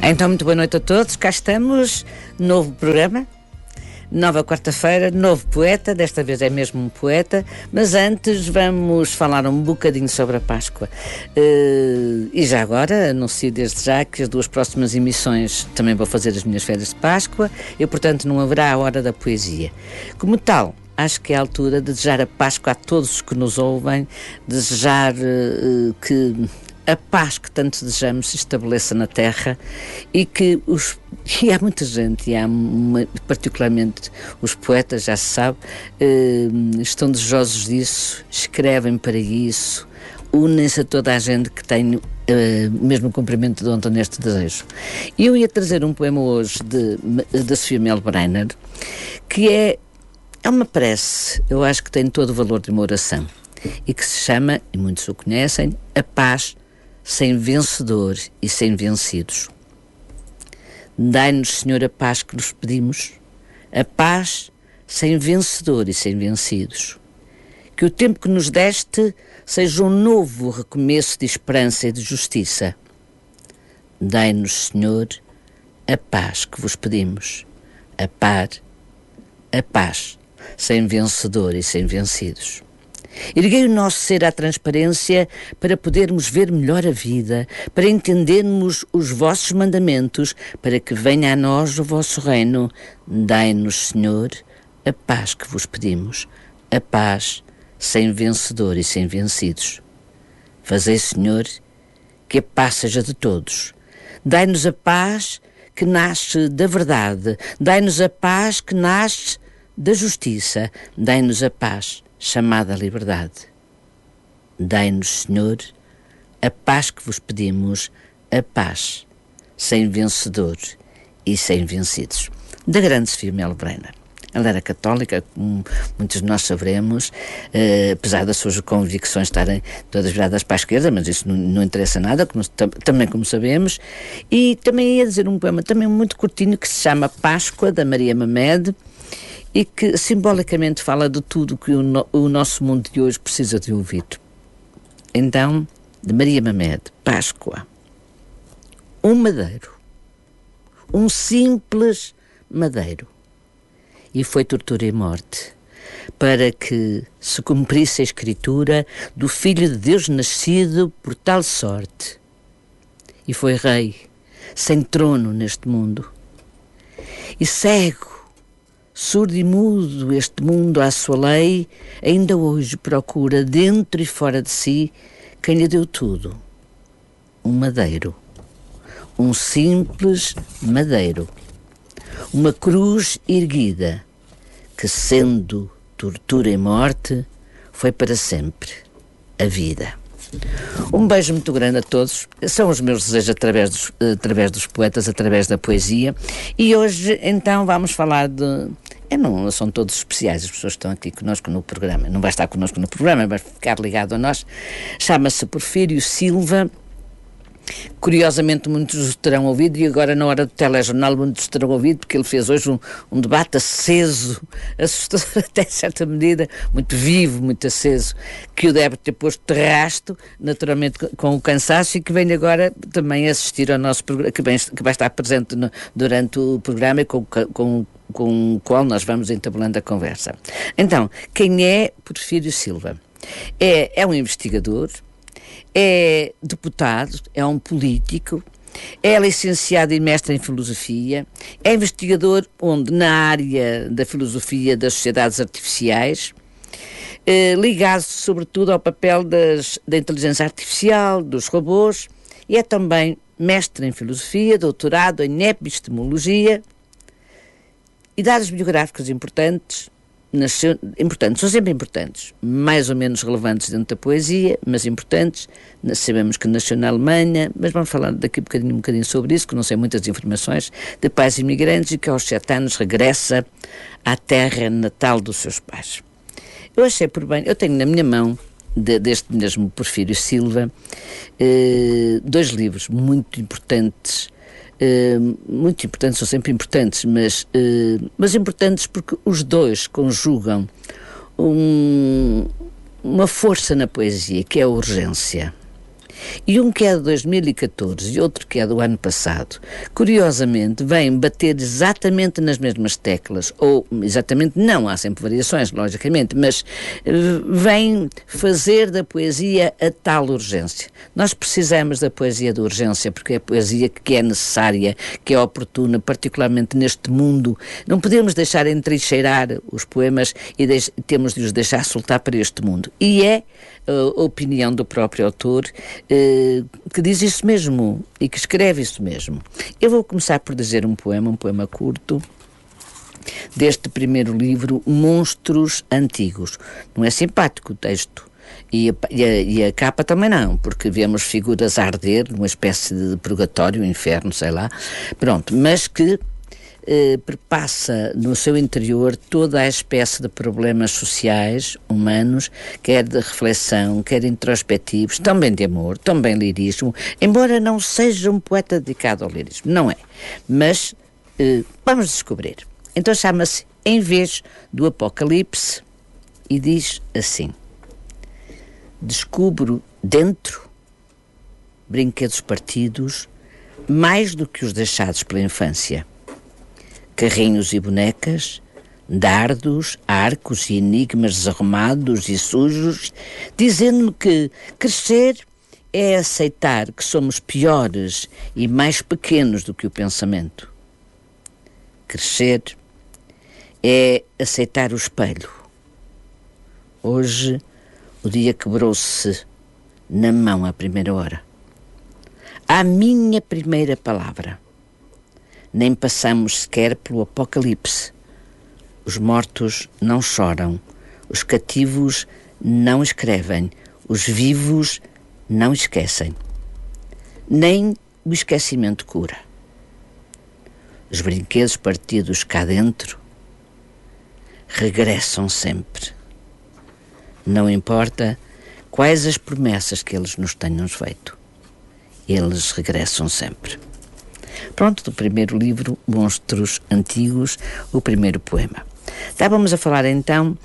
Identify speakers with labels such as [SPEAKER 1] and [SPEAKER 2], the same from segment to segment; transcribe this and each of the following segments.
[SPEAKER 1] Então, muito boa noite a todos. Cá estamos, novo programa, nova quarta-feira, novo poeta. Desta vez é mesmo um poeta. Mas antes vamos falar um bocadinho sobre a Páscoa. E já agora, anuncio desde já que as duas próximas emissões também vou fazer as minhas férias de Páscoa e, portanto, não haverá a Hora da Poesia. Como tal, acho que é a altura de desejar a Páscoa a todos os que nos ouvem, desejar que a paz que tanto desejamos se estabeleça na Terra e que e há muita gente, particularmente os poetas, já se sabe, estão desejosos disso, escrevem para isso, unem-se a toda a gente que tem o mesmo cumprimento de ontem neste desejo. E eu ia trazer um poema hoje da Sofia Melbrenner, que é uma prece, eu acho que tem todo o valor de uma oração, e que se chama, e muitos o conhecem, A Paz sem vencedor e sem vencidos. Dai-nos, Senhor, a paz que nos pedimos, a paz sem vencedor e sem vencidos. Que o tempo que nos deste seja um novo recomeço de esperança e de justiça. Dai-nos, Senhor, a paz que vos pedimos, a paz sem vencedor e sem vencidos. Erguei o nosso ser à transparência para podermos ver melhor a vida, para entendermos os vossos mandamentos, para que venha a nós o vosso reino. Dai-nos, Senhor, a paz que vos pedimos, a paz sem vencedor e sem vencidos. Fazei, Senhor, que a paz seja de todos. Dai-nos a paz que nasce da verdade, dai-nos a paz que nasce da justiça, dai-nos a paz chamada liberdade. Dai-nos, Senhor, a paz que vos pedimos, a paz, sem vencedor e sem vencidos. Da grande Sofia Melbrenner. Ela era católica, como muitos de nós saberemos, apesar das suas convicções estarem todas viradas para a esquerda, mas isso não interessa nada, também como sabemos. E também ia dizer um poema também muito curtinho que se chama Páscoa, da Maria Mamed, e que simbolicamente fala de tudo que o nosso mundo de hoje precisa de ouvir. Então, de Maria Mamed, Páscoa. Um madeiro, um simples madeiro, e foi tortura e morte, para que se cumprisse a escritura do Filho de Deus nascido por tal sorte. E foi rei, sem trono neste mundo. E cego, surdo e mudo este mundo à sua lei, ainda hoje procura dentro e fora de si quem lhe deu tudo. Um madeiro, um simples madeiro, uma cruz erguida, que sendo tortura e morte, foi para sempre a vida. Um beijo muito grande a todos. São os meus desejos através dos poetas, através da poesia. E hoje, então, vamos falar de... Não são todos especiais, as pessoas que estão aqui connosco no programa. Não vai estar connosco no programa, vai ficar ligado a nós. Chama-se Porfírio Silva. Curiosamente, muitos terão ouvido, e agora na hora do telejornal muitos terão ouvido, porque ele fez hoje um debate aceso, assustador até certa medida, muito vivo, muito aceso, que o deve ter posto de rasto, naturalmente com o cansaço, e que vem agora também assistir ao nosso programa, que vai estar presente durante o programa e com o qual nós vamos entablando a conversa. Então, quem é Porfírio Silva? É um investigador, é deputado, é um político, é licenciado e mestre em filosofia, é investigador na área da filosofia das sociedades artificiais, ligado sobretudo ao papel da inteligência artificial, dos robôs, e é também mestre em filosofia, doutorado em epistemologia. E dados biográficos importantes, são sempre importantes, mais ou menos relevantes dentro da poesia, mas importantes. Sabemos que nasceu na Alemanha, mas vamos falar daqui um bocadinho sobre isso, que não sei muitas informações, de pais imigrantes, e que aos 7 anos regressa à terra natal dos seus pais. Eu achei por bem, eu tenho na minha mão, deste mesmo Porfírio Silva, 2 livros muito importantes, são sempre importantes, mas importantes porque os dois conjugam uma força na poesia, que é a urgência. E um que é de 2014 e outro que é do ano passado, curiosamente, vêm bater exatamente nas mesmas teclas, ou exatamente não, há sempre variações, logicamente, mas vêm fazer da poesia a tal urgência. Nós precisamos da poesia de urgência, porque é a poesia que é necessária, que é oportuna, particularmente neste mundo. Não podemos deixar entrincheirar os poemas e temos de os deixar soltar para este mundo. E é a opinião do próprio autor que diz isso mesmo e que escreve isso mesmo. Eu vou começar por dizer um poema curto, deste primeiro livro, Monstros Antigos. Não é simpático o texto. E a capa também não, porque vemos figuras a arder numa espécie de purgatório, inferno, sei lá. Pronto, mas que perpassa no seu interior toda a espécie de problemas sociais, humanos, quer de reflexão, quer introspectivos, também de amor, também lirismo, embora não seja um poeta dedicado ao lirismo, não é. Mas vamos descobrir. Então chama-se Em Vez do Apocalipse e diz assim: descubro dentro brinquedos partidos mais do que os deixados pela infância. Carrinhos e bonecas, dardos, arcos e enigmas desarrumados e sujos, dizendo-me que crescer é aceitar que somos piores e mais pequenos do que o pensamento. Crescer é aceitar o espelho. Hoje o dia quebrou-se na mão à primeira hora. À minha primeira palavra. Nem passamos sequer pelo apocalipse. Os mortos não choram, os cativos não escrevem, os vivos não esquecem. Nem o esquecimento cura. Os brinquedos partidos cá dentro regressam sempre. Não importa quais as promessas que eles nos tenham feito, eles regressam sempre. Pronto, do primeiro livro, Monstros Antigos, o primeiro poema. Estávamos a falar então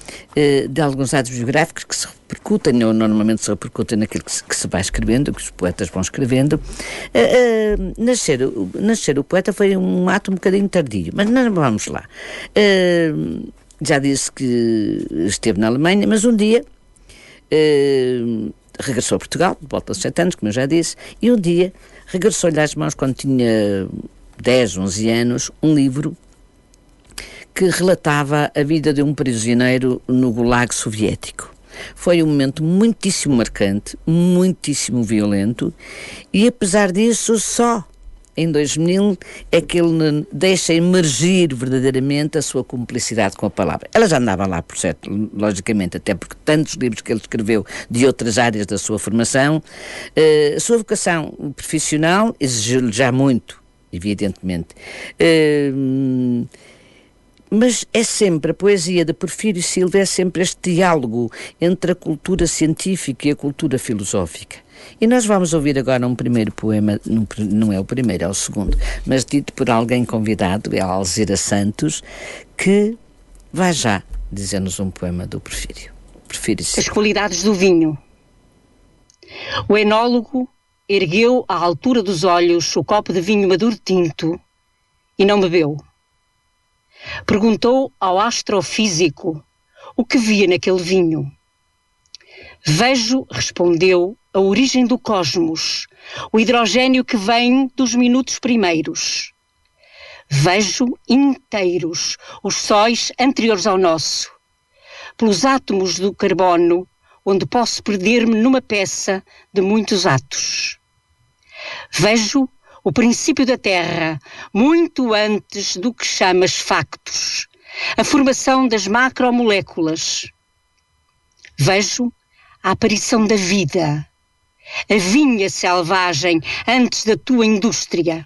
[SPEAKER 1] de alguns dados biográficos que se repercutem, ou normalmente se repercutem naquilo que se vai escrevendo, que os poetas vão escrevendo. Nascer o poeta foi um ato um bocadinho tardio, mas nós vamos lá. Já disse que esteve na Alemanha, mas um dia regressou a Portugal, de volta aos 7 anos, como eu já disse, e um dia regressou-lhe às mãos, quando tinha 10, 11 anos, um livro que relatava a vida de um prisioneiro no Gulag soviético. Foi um momento muitíssimo marcante, muitíssimo violento, e apesar disso, só em 2000 é que ele deixa emergir verdadeiramente a sua cumplicidade com a palavra. Ela já andava lá, por certo, logicamente, até porque tantos livros que ele escreveu de outras áreas da sua formação, a sua vocação profissional exigiu-lhe já muito, evidentemente. Mas é sempre, a poesia de Porfírio Silva é sempre este diálogo entre a cultura científica e a cultura filosófica. E nós vamos ouvir agora um primeiro poema, não é o primeiro, é o segundo, mas dito por alguém convidado, é a Alzira Santos, que vai já dizer-nos um poema do Porfírio Silva.
[SPEAKER 2] As qualidades do vinho. O enólogo ergueu à altura dos olhos o copo de vinho maduro tinto e não bebeu. Perguntou ao astrofísico o que via naquele vinho. Vejo, respondeu, a origem do cosmos, o hidrogênio que vem dos minutos primeiros. Vejo inteiros os sóis anteriores ao nosso, pelos átomos do carbono, onde posso perder-me numa peça de muitos átomos. Vejo o princípio da Terra, muito antes do que chamas factos, a formação das macromoléculas. Vejo a aparição da vida, a vinha selvagem antes da tua indústria.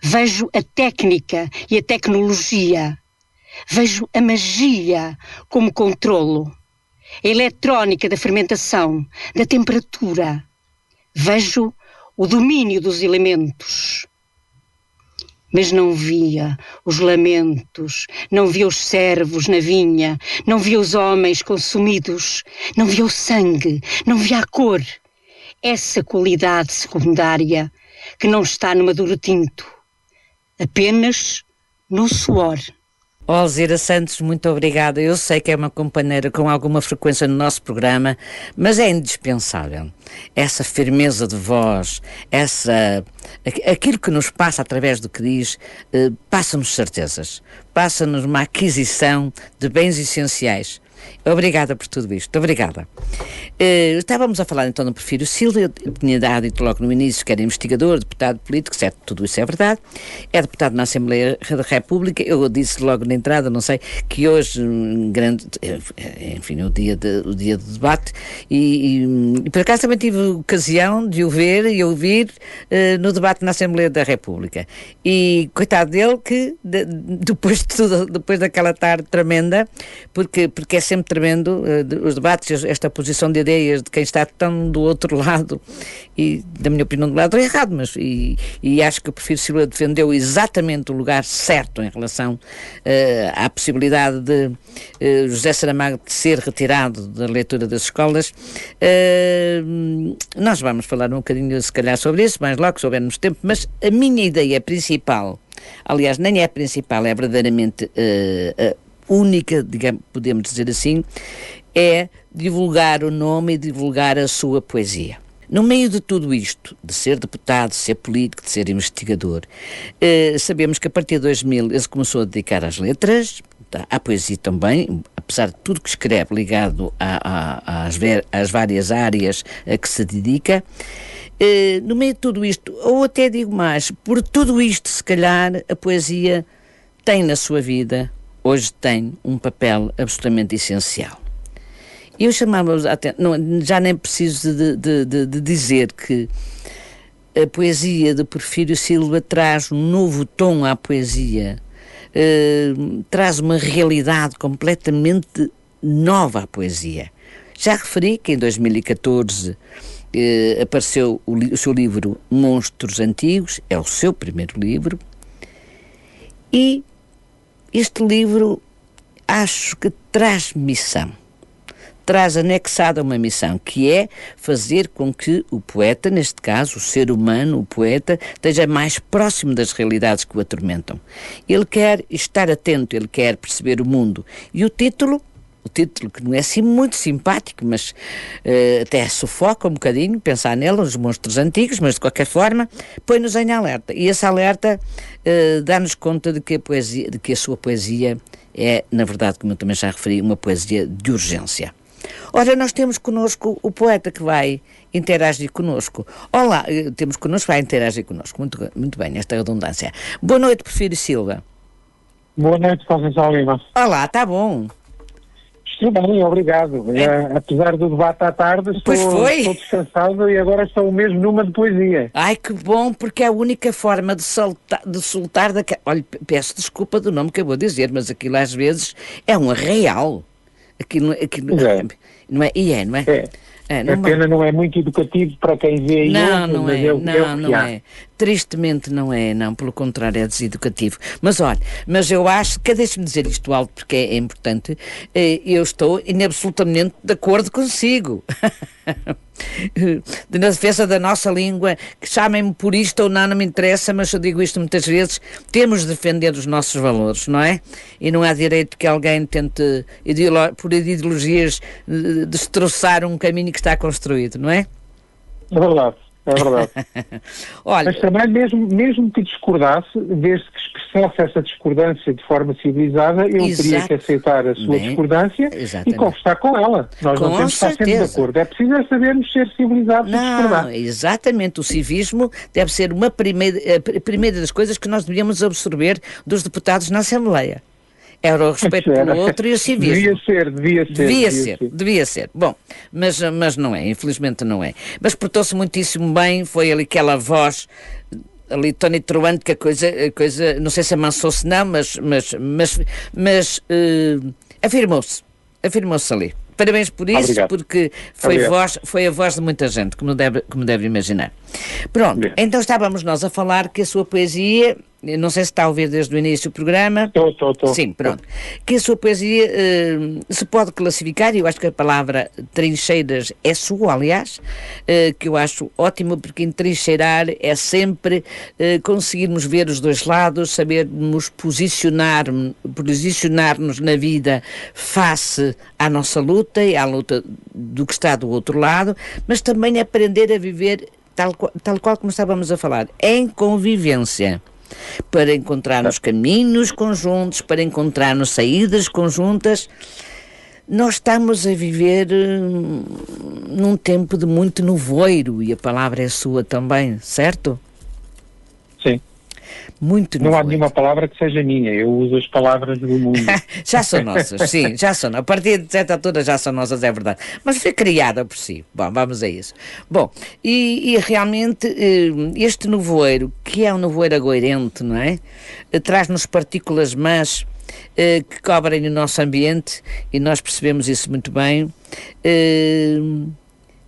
[SPEAKER 2] Vejo a técnica e a tecnologia. Vejo a magia como controlo, a eletrónica da fermentação, da temperatura. Vejo o domínio dos elementos. Mas não via os lamentos, não via os servos na vinha, não via os homens consumidos, não via o sangue, não via a cor. essa qualidade secundária que não está no maduro tinto, apenas no suor.
[SPEAKER 1] Alzira Santos, muito obrigada. Eu sei que é uma companheira com alguma frequência no nosso programa, mas é indispensável. Essa firmeza de voz, aquilo que nos passa através do que diz, passa-nos certezas, passa-nos uma aquisição de bens essenciais. Obrigada por tudo isto, obrigada. Estávamos a falar então do Porfírio Silva. Eu tinha dito logo no início que era investigador, deputado político, certo, tudo isso é verdade. É deputado na Assembleia da República. Eu disse logo na entrada, não sei, que hoje, enfim, o dia do debate, e por acaso também tive ocasião de o ver e ouvir no debate na Assembleia da República. E coitado dele que, depois de tudo, depois daquela tarde tremenda, porque é sempre tremendo os debates, esta posição de ideias de quem está tão do outro lado, e da minha opinião do lado errado, mas e acho que o Porfírio Silva defendeu exatamente o lugar certo em relação à possibilidade de José Saramago de ser retirado da leitura das escolas. Nós vamos falar um bocadinho se calhar sobre isso, mais logo que soubermos tempo, mas a minha ideia principal, aliás nem é principal, é verdadeiramente única, digamos, podemos dizer assim, é divulgar o nome e divulgar a sua poesia. No meio de tudo isto, de ser deputado, de ser político, de ser investigador, sabemos que a partir de 2000 ele se começou a dedicar às letras, à poesia também, apesar de tudo que escreve ligado às várias áreas a que se dedica. No meio de tudo isto, ou até digo mais, por tudo isto, se calhar, a poesia tem na sua vida, hoje tem um papel absolutamente essencial. Eu chamava-vos a atenção, já nem preciso de dizer que a poesia de Porfírio Silva traz um novo tom à poesia, traz uma realidade completamente nova à poesia. Já referi que em 2014 apareceu o seu livro Monstros Antigos, é o seu primeiro livro, e este livro acho que traz missão, traz anexada uma missão, que é fazer com que o poeta, neste caso o ser humano, o poeta, esteja mais próximo das realidades que o atormentam. Ele quer estar atento, ele quer perceber o mundo. E o título que não é assim muito simpático, mas até sufoca um bocadinho pensar nele, os monstros antigos, mas de qualquer forma põe-nos em alerta. E esse alerta dá-nos conta de que a sua poesia é, na verdade, como eu também já referi, uma poesia de urgência. Ora, nós temos connosco o poeta que vai interagir connosco. Olá, temos connosco, vai interagir connosco. Muito, muito bem, esta redundância. Boa noite, Porfírio Silva.
[SPEAKER 3] Boa noite, Conceição Lima.
[SPEAKER 1] Olá, está bom.
[SPEAKER 3] Estou bem, obrigado. Apesar do debate à tarde, estou descansado e agora estou o mesmo numa de poesia.
[SPEAKER 1] Ai, que bom, porque é a única forma de soltar daquela... Olha, peço desculpa do nome que eu vou dizer, mas aquilo às vezes é um arraial. Aquilo não é? E é, não é?
[SPEAKER 3] A pena não é muito educativo para quem vê isso.
[SPEAKER 1] Não é. Tristemente não é, não, pelo contrário, é deseducativo. Mas olha, eu acho que, deixe-me dizer isto alto porque é importante, eu estou absolutamente de acordo consigo. Na defesa da nossa língua, que chamem-me por isto ou não me interessa, mas eu digo isto muitas vezes, temos de defender os nossos valores, não é? E não há direito que alguém tente, por ideologias, destroçar um caminho que está construído, não é?
[SPEAKER 3] É verdade.
[SPEAKER 1] Olha,
[SPEAKER 3] mas também mesmo que discordasse, desde que expressasse essa discordância de forma civilizada, eu teria que aceitar a sua discordância e conversar com ela. Nós não temos que estar sempre de acordo. É preciso sabermos ser civilizados e discordar.
[SPEAKER 1] Exatamente. O civismo deve ser a primeira das coisas que nós devíamos absorver dos deputados na Assembleia. Era o respeito pelo outro e o civismo. Devia ser. Bom, mas não é, infelizmente não é. Mas portou-se muitíssimo bem, foi ali aquela voz ali tonitruante que a coisa, não sei se amansou-se não, mas afirmou-se ali. Parabéns por isso. Obrigado. Porque foi a voz de muita gente, como deve imaginar. Pronto, então estávamos nós a falar que a sua poesia não sei se está a ouvir desde o início do programa.
[SPEAKER 3] Estou.
[SPEAKER 1] Sim, pronto. Que a sua poesia se pode classificar, e eu acho que a palavra trincheiras é sua, aliás, que eu acho ótimo, porque entrincheirar é sempre conseguirmos ver os dois lados, sabermos posicionar-nos na vida face à nossa luta e à luta do que está do outro lado, mas também aprender a viver tal qual como estávamos a falar, em convivência, para encontrarmos caminhos conjuntos, para encontrarmos saídas conjuntas. Nós estamos a viver num tempo de muito nevoeiro, e a palavra é sua também, certo?
[SPEAKER 3] Sim.
[SPEAKER 1] Muito nevoeiro.
[SPEAKER 3] Não há nenhuma palavra que seja minha, eu uso as palavras do mundo.
[SPEAKER 1] Já são nossas, sim, já são. A partir de certa altura já são nossas, é verdade. Mas foi criada por si. Bom, vamos a isso. Bom, e realmente este nevoeiro, que é um nevoeiro agoirente, não é? Traz-nos partículas más que cobrem o nosso ambiente, e nós percebemos isso muito bem.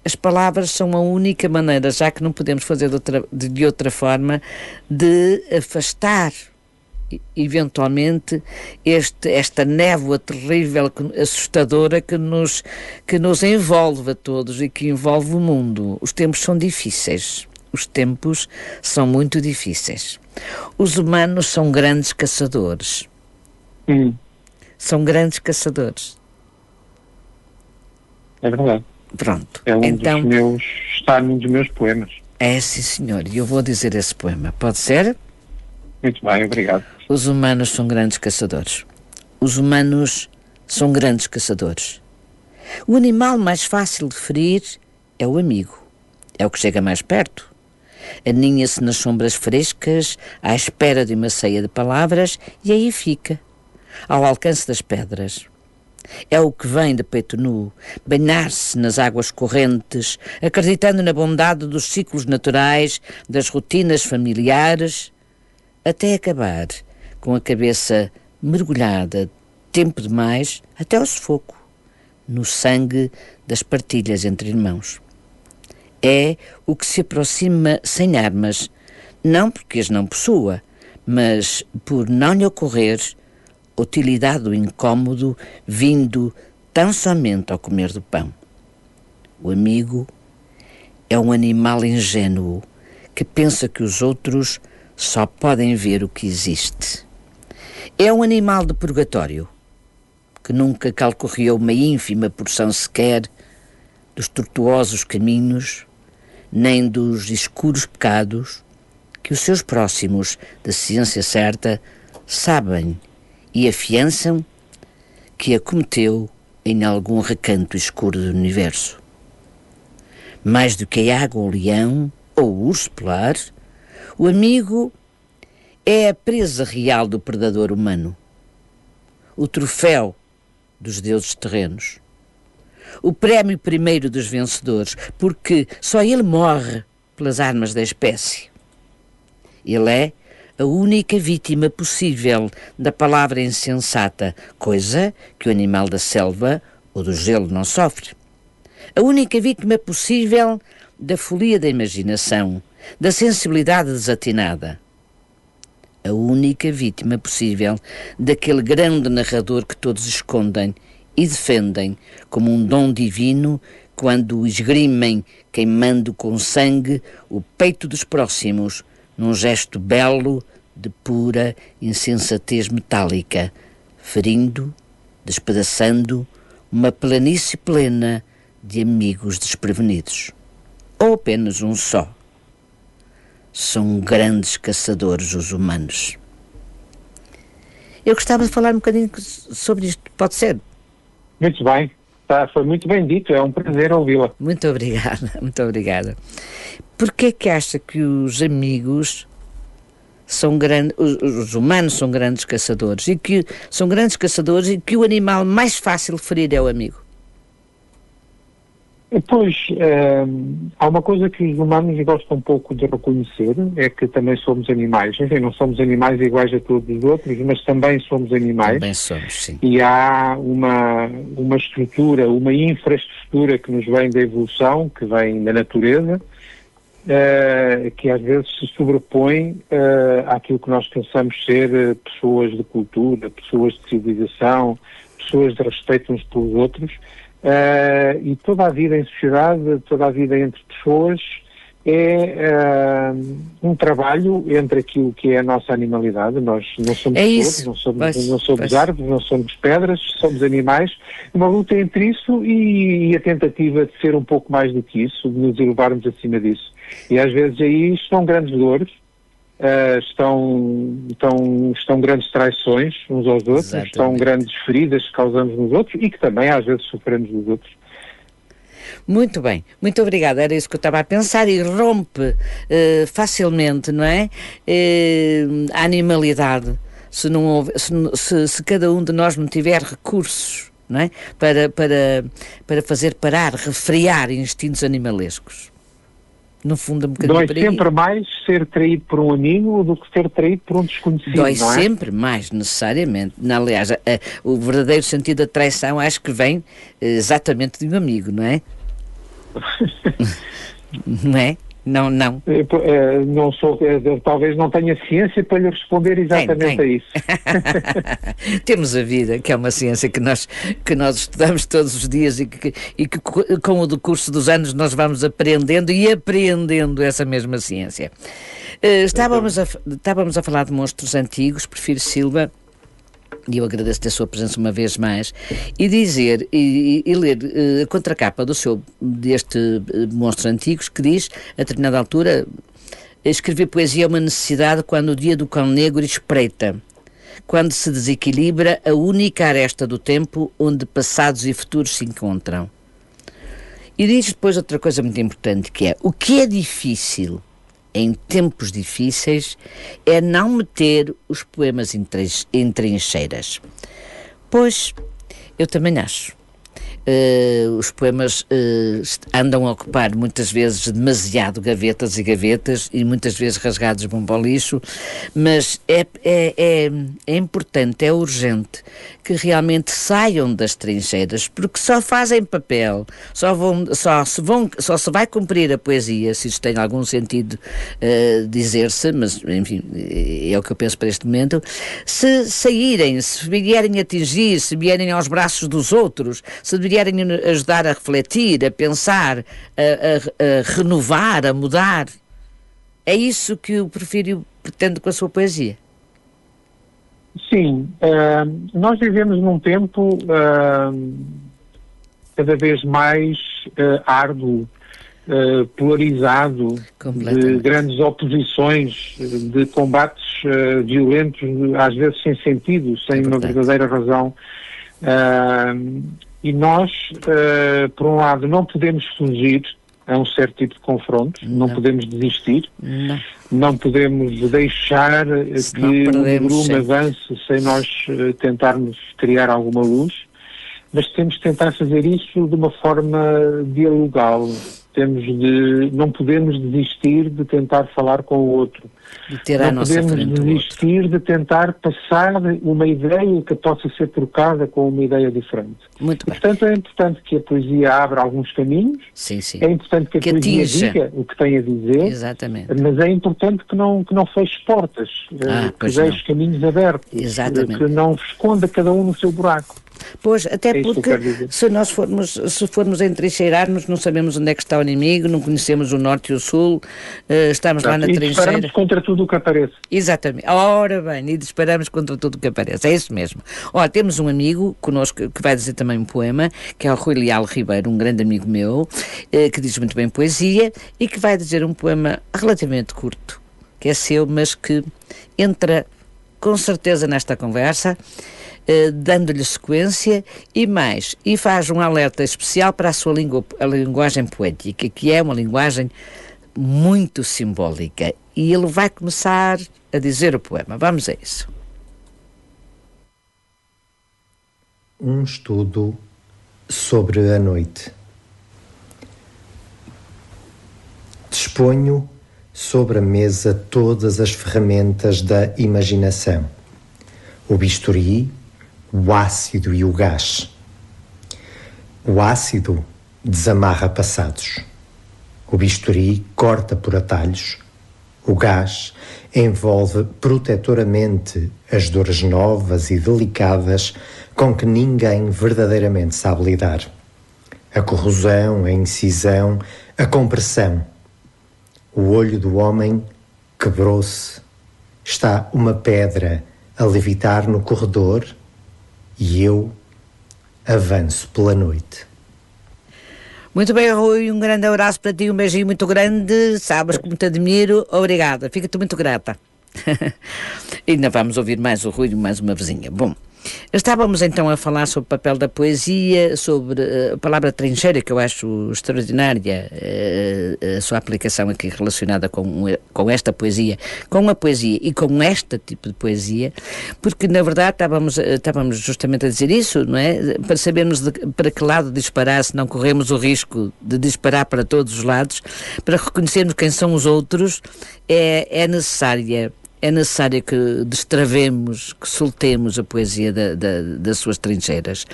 [SPEAKER 1] As palavras são a única maneira, já que não podemos fazer de outra forma, de afastar eventualmente esta névoa terrível, assustadora, que nos envolve a todos e que envolve o mundo. Os tempos são difíceis. Os tempos são muito difíceis. Os humanos são grandes caçadores. São grandes caçadores.
[SPEAKER 3] É verdade.
[SPEAKER 1] Pronto.
[SPEAKER 3] Está num dos meus poemas.
[SPEAKER 1] É, sim, senhor. E eu vou dizer esse poema. Pode ser?
[SPEAKER 3] Muito bem, obrigado.
[SPEAKER 1] Os humanos são grandes caçadores. Os humanos são grandes caçadores. O animal mais fácil de ferir é o amigo. É o que chega mais perto. Aninha-se nas sombras frescas, à espera de uma ceia de palavras, e aí fica, ao alcance das pedras. É o que vem de peito nu, banhar-se nas águas correntes, acreditando na bondade dos ciclos naturais, das rotinas familiares, até acabar com a cabeça mergulhada, tempo demais, até ao sufoco, no sangue das partilhas entre irmãos. É o que se aproxima sem armas, não porque as não possua, mas por não lhe ocorrer utilidade do incômodo vindo tão somente ao comer do pão. O amigo é um animal ingênuo que pensa que os outros só podem ver o que existe. É um animal de purgatório que nunca calcorreou uma ínfima porção sequer dos tortuosos caminhos, nem dos escuros pecados que os seus próximos da ciência certa sabem e afiançam que a cometeu em algum recanto escuro do universo. Mais do que a água ou o leão, ou o urso polar, o amigo é a presa real do predador humano, o troféu dos deuses terrenos, o prémio primeiro dos vencedores, porque só ele morre pelas armas da espécie. Ele é a única vítima possível da palavra insensata, coisa que o animal da selva ou do gelo não sofre. A única vítima possível da folia da imaginação, da sensibilidade desatinada. A única vítima possível daquele grande narrador que todos escondem e defendem como um dom divino quando esgrimem, queimando com sangue o peito dos próximos, num gesto belo de pura insensatez metálica, ferindo, despedaçando uma planície plena de amigos desprevenidos. Ou apenas um só. São grandes caçadores os humanos. Eu gostava de falar um bocadinho sobre isto, pode ser?
[SPEAKER 3] Muito bem, foi muito bem dito, é um prazer ouvi-la.
[SPEAKER 1] Muito obrigada, muito obrigada. Porquê é que acha que os amigos são grandes, os humanos são grandes caçadores, e que são grandes caçadores e que o animal mais fácil de ferir é o amigo?
[SPEAKER 3] Pois, há uma coisa que os humanos gostam um pouco de reconhecer, é que também somos animais. Enfim, não somos animais iguais a todos os outros, mas também somos animais.
[SPEAKER 1] Também somos, sim.
[SPEAKER 3] E há uma estrutura, uma infraestrutura que nos vem da evolução, que vem da natureza, que às vezes se sobrepõe àquilo que nós pensamos ser pessoas de cultura, pessoas de civilização, pessoas de respeito uns pelos outros, e toda a vida em sociedade, toda a vida entre pessoas é um trabalho entre aquilo que é a nossa animalidade. Nós não somos flores, não somos árvores, não somos pedras, somos animais. Uma luta entre isso e a tentativa de ser um pouco mais do que isso, de nos elevarmos acima disso. E às vezes aí estão grandes dores, estão grandes traições uns aos outros, exatamente. Estão grandes feridas que causamos nos outros e que também às vezes sofremos dos outros.
[SPEAKER 1] Muito bem, muito obrigada, era isso que eu estava a pensar, e rompe facilmente, não é? A animalidade, se cada um de nós não tiver recursos, não é? Para fazer parar, refrear instintos animalescos. No fundo, um bocadinho
[SPEAKER 3] dói
[SPEAKER 1] por aí.
[SPEAKER 3] Sempre mais ser traído por um amigo do que ser traído por um desconhecido,
[SPEAKER 1] dói
[SPEAKER 3] não é?
[SPEAKER 1] Sempre mais, necessariamente. Aliás, o verdadeiro sentido da traição acho que vem exatamente de um amigo, não é? Não é? Não.
[SPEAKER 3] Não sou, talvez não tenha ciência para lhe responder exatamente a isso.
[SPEAKER 1] Temos a vida, que é uma ciência que nós estudamos todos os dias e que com o decurso dos anos nós vamos aprendendo e apreendendo essa mesma ciência. Estávamos a falar de monstros antigos, Porfírio Silva, e eu agradeço-te a sua presença uma vez mais, e dizer e ler a contracapa deste Monstros Antigos, que diz, a determinada altura, escrever poesia é uma necessidade quando o dia do cão negro espreita, quando se desequilibra a única aresta do tempo onde passados e futuros se encontram. E diz depois outra coisa muito importante, que é, o que é difícil em tempos difíceis é não meter os poemas em trincheiras. Pois, eu também acho. Os poemas andam a ocupar muitas vezes demasiado gavetas e gavetas e muitas vezes rasgados bomba ao lixo, mas é importante, é urgente que realmente saiam das trincheiras, porque só fazem papel, só se vai cumprir a poesia, se isso tem algum sentido dizer-se, mas enfim, é o que eu penso para este momento, se saírem, se vierem atingir, se vierem aos braços dos outros, se vierem ajudar a refletir, a pensar, a renovar, a mudar. É isso que o Porfírio pretende com a sua poesia?
[SPEAKER 3] Sim, nós vivemos num tempo cada vez mais árduo, polarizado, de grandes oposições, de combates violentos, às vezes sem sentido, sem uma verdadeira razão. E nós, por um lado, não podemos fugir a um certo tipo de confronto, não podemos desistir, não podemos deixar que o grume avance sem nós tentarmos criar alguma luz, mas temos de tentar fazer isso de uma forma dialogal. Não podemos desistir de tentar falar com o outro. Não podemos desistir de tentar passar uma ideia que possa ser trocada com uma ideia diferente.
[SPEAKER 1] Muito bem.
[SPEAKER 3] Portanto, é importante que a poesia abra alguns caminhos.
[SPEAKER 1] Sim, sim.
[SPEAKER 3] É importante que a poesia diga o que tem a dizer.
[SPEAKER 1] Exatamente.
[SPEAKER 3] Mas é importante que não feche portas, que deixe caminhos abertos.
[SPEAKER 1] Exatamente.
[SPEAKER 3] Que não esconda cada um no seu buraco.
[SPEAKER 1] Pois, até porque se formos a entrincheirar-nos, não sabemos onde é que está o inimigo, não conhecemos o norte e o sul, estamos lá na trincheira. E
[SPEAKER 3] disparamos contra tudo o que aparece.
[SPEAKER 1] Exatamente. Ora bem, e disparamos contra tudo o que aparece. É isso mesmo. Olha, temos um amigo connosco que vai dizer também um poema, que é o Rui Leal Ribeiro, um grande amigo meu, que diz muito bem poesia e que vai dizer um poema relativamente curto, que é seu, mas que entra com certeza nesta conversa, dando-lhe sequência e faz um alerta especial para a linguagem poética, que é uma linguagem muito simbólica. E ele vai começar a dizer o poema. Vamos a isso.
[SPEAKER 4] Um estudo sobre a noite. Disponho sobre a mesa todas as ferramentas da imaginação. O bisturi, o ácido e o gás. O ácido desamarra passados. O bisturi corta por atalhos. O gás envolve protetoramente as dores novas e delicadas com que ninguém verdadeiramente sabe lidar. A corrosão, a incisão, a compressão. O olho do homem quebrou-se. Está uma pedra a levitar no corredor e eu avanço pela noite.
[SPEAKER 1] Muito bem, Rui, um grande abraço para ti, um beijinho muito grande, sabes como te admiro, obrigada, fica-te muito grata. Ainda vamos ouvir mais o Rui, mais uma vizinha. Bom, estávamos então a falar sobre o papel da poesia, sobre a palavra trincheira, que eu acho extraordinária, a sua aplicação aqui relacionada com esta poesia, com a poesia e com este tipo de poesia, porque na verdade estávamos justamente a dizer isso, não é? Para sabermos para que lado disparar, se não corremos o risco de disparar para todos os lados, para reconhecermos quem são os outros, é necessário que destravemos, que soltemos a poesia das suas trincheiras.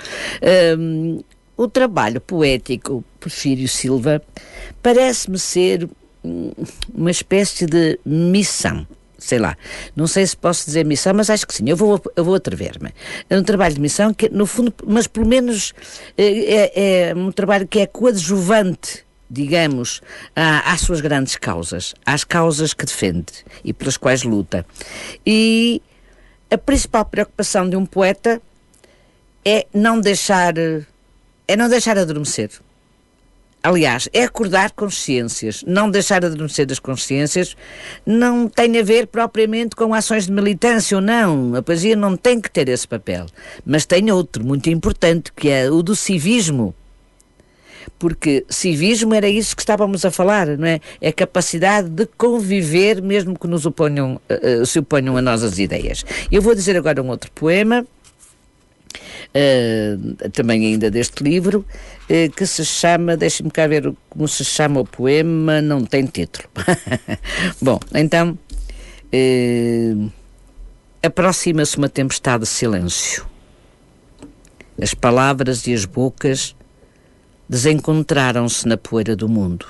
[SPEAKER 1] O trabalho poético Porfírio Silva parece-me ser uma espécie de missão. Sei lá, não sei se posso dizer missão, mas acho que sim, eu vou atrever-me. É um trabalho de missão que, no fundo, mas pelo menos é um trabalho que é coadjuvante, digamos, às suas grandes causas, às causas que defende e pelas quais luta. E a principal preocupação de um poeta é não deixar adormecer. Aliás, é acordar consciências. Não deixar adormecer das consciências não tem a ver propriamente com ações de militância ou não. A poesia não tem que ter esse papel. Mas tem outro muito importante, que é o do civismo. Porque civismo era isso que estávamos a falar, não é? É a capacidade de conviver mesmo que nos se oponham a nós as ideias. Eu vou dizer agora um outro poema, também ainda deste livro, que se chama, deixem-me cá ver como se chama o poema, não tem título. Bom, então, aproxima-se uma tempestade de silêncio. As palavras e as bocas desencontraram-se na poeira do mundo.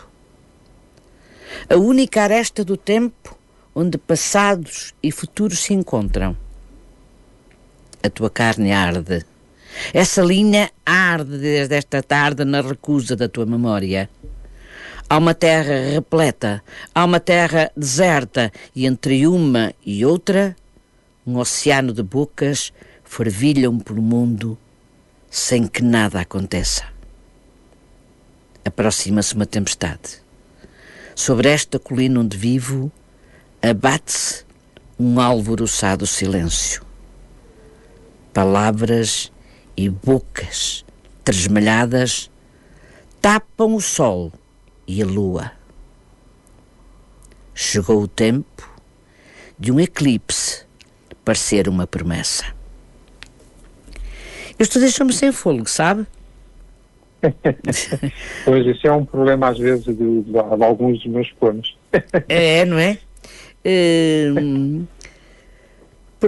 [SPEAKER 1] A única aresta do tempo onde passados e futuros se encontram. A tua carne arde. Essa linha arde desde esta tarde na recusa da tua memória. Há uma terra repleta, há uma terra deserta, e entre uma e outra, um oceano de bocas fervilham pelo mundo sem que nada aconteça. Aproxima-se uma tempestade. Sobre esta colina onde vivo, abate-se um alvoroçado silêncio. Palavras e bocas tresmalhadas tapam o sol e a lua. Chegou o tempo de um eclipse parecer uma promessa. Isto deixou-me sem fôlego, sabe?
[SPEAKER 3] Pois, esse é um problema às vezes de alguns dos meus poemas.
[SPEAKER 1] É, não é?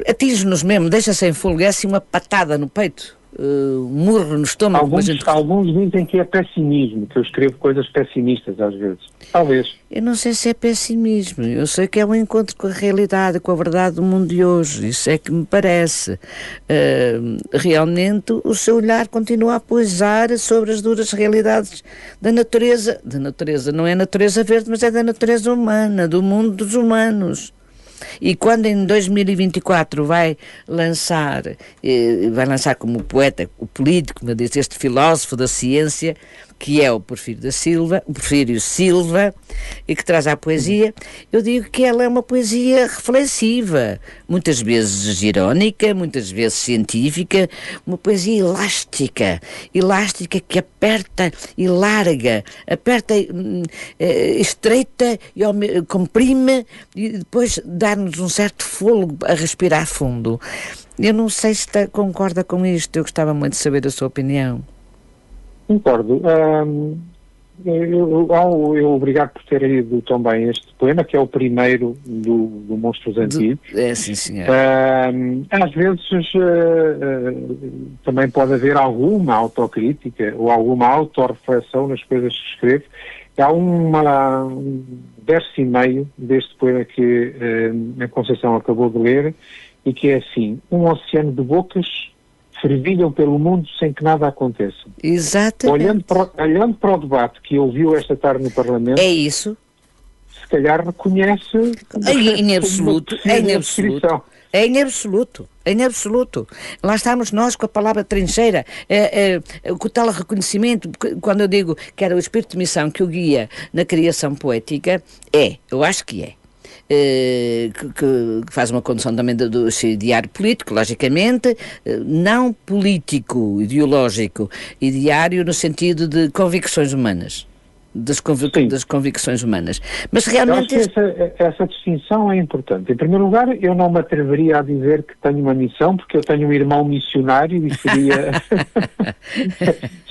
[SPEAKER 1] Atinge-nos mesmo, deixa sem fôlego, é assim uma patada no peito, um murro no estômago.
[SPEAKER 3] Alguns dizem que é pessimismo, que eu escrevo coisas pessimistas às vezes. Talvez.
[SPEAKER 1] Eu não sei se é pessimismo, eu sei que é um encontro com a realidade, com a verdade do mundo de hoje, isso é que me parece. Realmente o seu olhar continua a poisar sobre as duras realidades da natureza, não é a natureza verde, mas é da natureza humana, do mundo dos humanos. E quando em 2024 vai lançar como poeta, o político, como eu disse, este filósofo da ciência, que é o Porfírio Silva, e que traz a poesia, eu digo que ela é uma poesia reflexiva, muitas vezes irónica, muitas vezes científica, uma poesia elástica que aperta e larga, estreita e comprime, e depois dá-nos um certo fôlego a respirar fundo. Eu não sei se concorda com isto, eu gostava muito de saber a sua opinião.
[SPEAKER 3] Concordo. Eu obrigado por ter lido também este poema, que é o primeiro do Monstros Antigos.
[SPEAKER 1] Sim, senhor.
[SPEAKER 3] Às vezes também pode haver alguma autocrítica ou alguma autorreflexão nas coisas que escrevo, Há um verso e meio deste poema que a Conceição acabou de ler, e que é assim: um oceano de bocas fervilham pelo mundo sem que nada aconteça.
[SPEAKER 1] Exatamente.
[SPEAKER 3] Olhando para o debate que ouviu esta tarde no Parlamento,
[SPEAKER 1] é isso.
[SPEAKER 3] Se calhar reconhece
[SPEAKER 1] em absoluto, em absoluto. Lá estamos nós com a palavra trincheira, com o tal reconhecimento. Quando eu digo que era o espírito de missão que o guia na criação poética, eu acho que é. Que faz uma condução também do diário político, logicamente, não político, ideológico, e diário no sentido de convicções humanas. Das convicções humanas. Mas realmente...
[SPEAKER 3] Essa distinção é importante. Em primeiro lugar, eu não me atreveria a dizer que tenho uma missão, porque eu tenho um irmão missionário e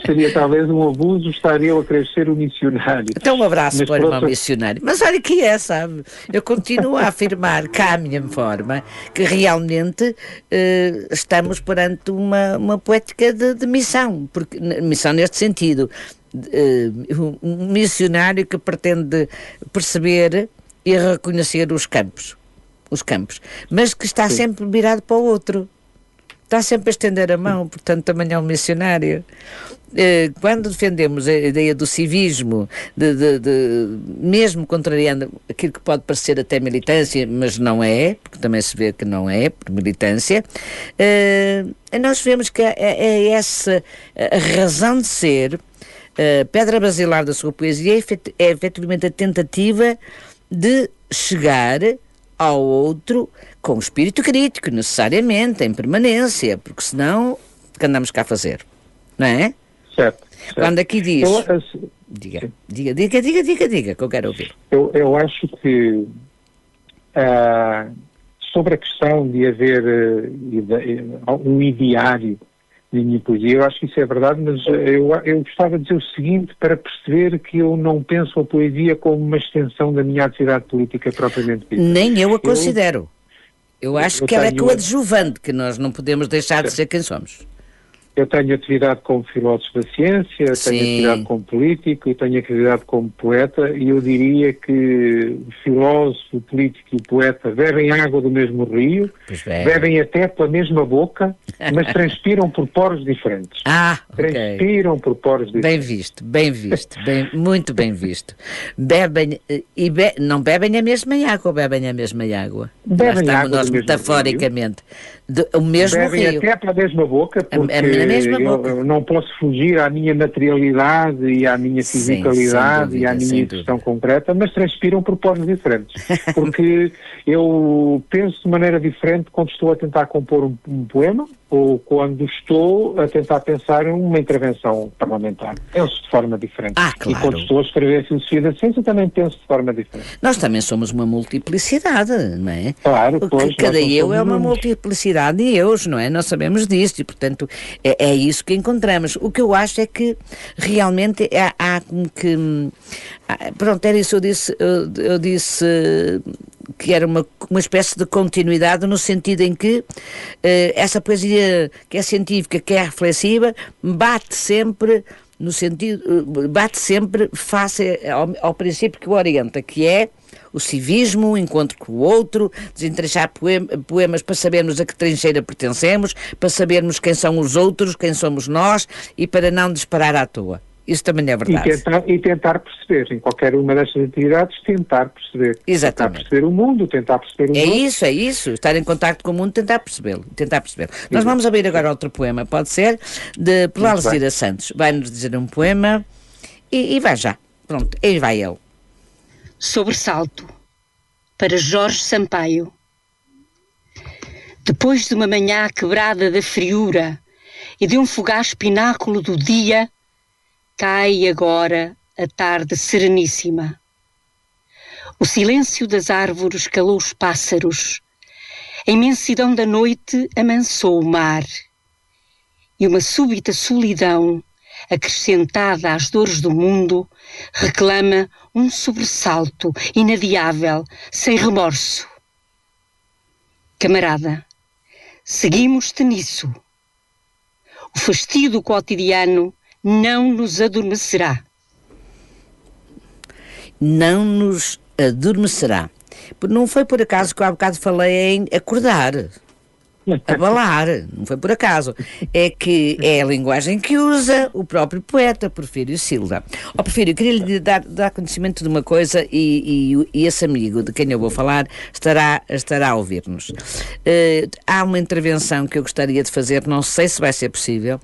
[SPEAKER 3] seria talvez um abuso estar eu a querer ser o missionário.
[SPEAKER 1] Então um abraço para o irmão missionário. Mas olha que sabe? Eu continuo a afirmar cá, à minha forma, que realmente estamos perante uma poética de missão, porque missão neste sentido. Um missionário que pretende perceber e reconhecer os campos, mas que está sempre virado para o outro, está sempre a estender a mão, portanto também é um missionário. Quando defendemos a ideia do civismo, mesmo contrariando aquilo que pode parecer até militância, mas não é, porque também se vê que não é, por militância, nós vemos que é essa a razão de ser. Pedra basilar da sua poesia é efetivamente a tentativa de chegar ao outro com espírito crítico, necessariamente, em permanência, porque senão, o que andamos cá a fazer? Não é?
[SPEAKER 3] Certo.
[SPEAKER 1] Quando aqui diz... Diga, que eu quero ouvir.
[SPEAKER 3] Eu acho que sobre a questão de haver um ideário de minha poesia, eu acho que isso é verdade, mas eu gostava de dizer o seguinte, para perceber que eu não penso a poesia como uma extensão da minha atividade política propriamente dita.
[SPEAKER 1] Nem eu a considero. Eu acho que ela é coadjuvante, que nós não podemos deixar de ser quem somos.
[SPEAKER 3] Eu tenho atividade como filósofo da ciência, tenho atividade como político e tenho atividade como poeta, e eu diria que o filósofo, o político e o poeta bebem água do mesmo rio, bebem até pela mesma boca, mas transpiram por poros diferentes. Transpiram por poros diferentes.
[SPEAKER 1] Bem visto, muito bem visto. Bebem, não bebem a mesma água, bebem a mesma água.
[SPEAKER 3] Bebem
[SPEAKER 1] Lá
[SPEAKER 3] estamos
[SPEAKER 1] nós metaforicamente. O mesmo
[SPEAKER 3] bebem
[SPEAKER 1] rio.
[SPEAKER 3] Até pela mesma boca, porque eu não posso fugir à minha materialidade e à minha fisicalidade e à minha expressão concreta, mas transpiram por poros diferentes. Porque eu penso de maneira diferente quando estou a tentar compor um poema ou quando estou a tentar pensar uma intervenção parlamentar. Penso de forma diferente.
[SPEAKER 1] Claro.
[SPEAKER 3] E quando estou a escrever a filosofia da ciência também penso de forma diferente.
[SPEAKER 1] Nós também somos uma multiplicidade, não é?
[SPEAKER 3] Claro, pois.
[SPEAKER 1] Cada eu é uma multiplicidade de eus, não é? Nós sabemos disso e, portanto, é isso que encontramos. O que eu acho é que realmente há como que... Pronto, era isso, eu disse que era uma espécie de continuidade no sentido em que essa poesia que é científica, que é reflexiva, bate sempre face ao princípio que o orienta, que é o civismo, o encontro com o outro, desentrechar poemas para sabermos a que trincheira pertencemos, para sabermos quem são os outros, quem somos nós, e para não disparar à toa. Isso também é verdade.
[SPEAKER 3] E tentar perceber, em qualquer uma destas atividades, tentar perceber.
[SPEAKER 1] Exatamente.
[SPEAKER 3] Tentar perceber o mundo, tentar perceber o mundo.
[SPEAKER 1] É isso. Estar em contacto com o mundo, tentar percebê-lo. Nós vamos abrir agora outro poema, pode ser, de Pelalzira Santos. Vai-nos dizer um poema e vai já. Pronto, aí vai ele.
[SPEAKER 2] Sobressalto, para Jorge Sampaio. Depois de uma manhã quebrada da friura e de um fugaz pináculo do dia, cai agora a tarde sereníssima. O silêncio das árvores calou os pássaros, a imensidão da noite amansou o mar, e uma súbita solidão, acrescentada às dores do mundo, reclama um sobressalto inadiável, sem remorso. Camarada, seguimos-te nisso. O fastio do cotidiano não nos adormecerá.
[SPEAKER 1] não nos adormecerá. Não foi por acaso que eu há bocado falei em acordar, abalar, não foi por acaso. É que é a linguagem que usa o próprio poeta Porfírio Silva. Porfírio, queria-lhe dar conhecimento de uma coisa e esse amigo de quem eu vou falar estará a ouvir-nos. Há uma intervenção que eu gostaria de fazer, não sei se vai ser possível,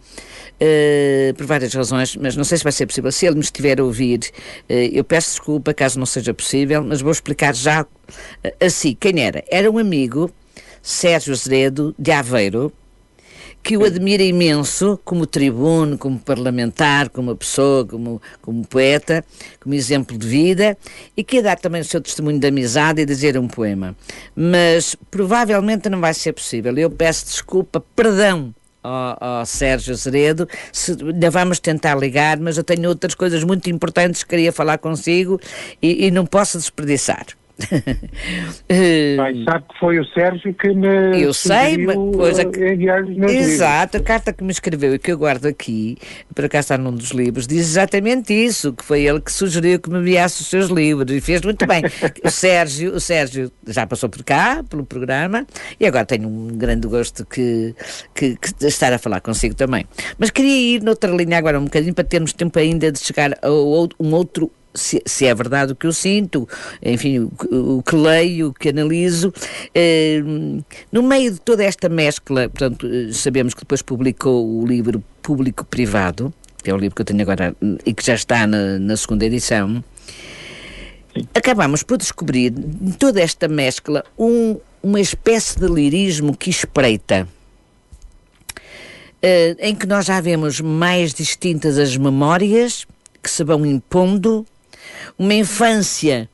[SPEAKER 1] por várias razões, mas não sei se vai ser possível. Se ele me estiver a ouvir, eu peço desculpa caso não seja possível, mas vou explicar já assim. Quem era? Era um amigo, Sérgio Zeredo, de Aveiro, que o admira imenso como tribuno, como parlamentar, como pessoa, como poeta, como exemplo de vida, e que ia dar também o seu testemunho de amizade e dizer um poema. Mas provavelmente não vai ser possível. Eu peço desculpa, perdão ao Sérgio Zeredo, ainda vamos tentar ligar, mas eu tenho outras coisas muito importantes que queria falar consigo e não posso desperdiçar.
[SPEAKER 3] Sabe que foi o Sérgio que me enviar os meus livros.
[SPEAKER 1] Exato, a carta que me escreveu e que eu guardo aqui, por acaso está num dos livros, diz exatamente isso, que foi ele que sugeriu que me enviasse os seus livros e fez muito bem. O Sérgio já passou por cá, pelo programa, e agora tenho um grande gosto que estar a falar consigo também. Mas queria ir noutra linha agora um bocadinho para termos tempo ainda de chegar a um outro, se é verdade o que eu sinto, enfim, o que leio, o que analiso, no meio de toda esta mescla. Portanto, sabemos que depois publicou o livro Público-Privado, que é o livro que eu tenho agora e que já está na segunda edição. Acabamos por descobrir, em toda esta mescla, uma espécie de lirismo que espreita, em que nós já vemos mais distintas as memórias que se vão impondo, uma infância,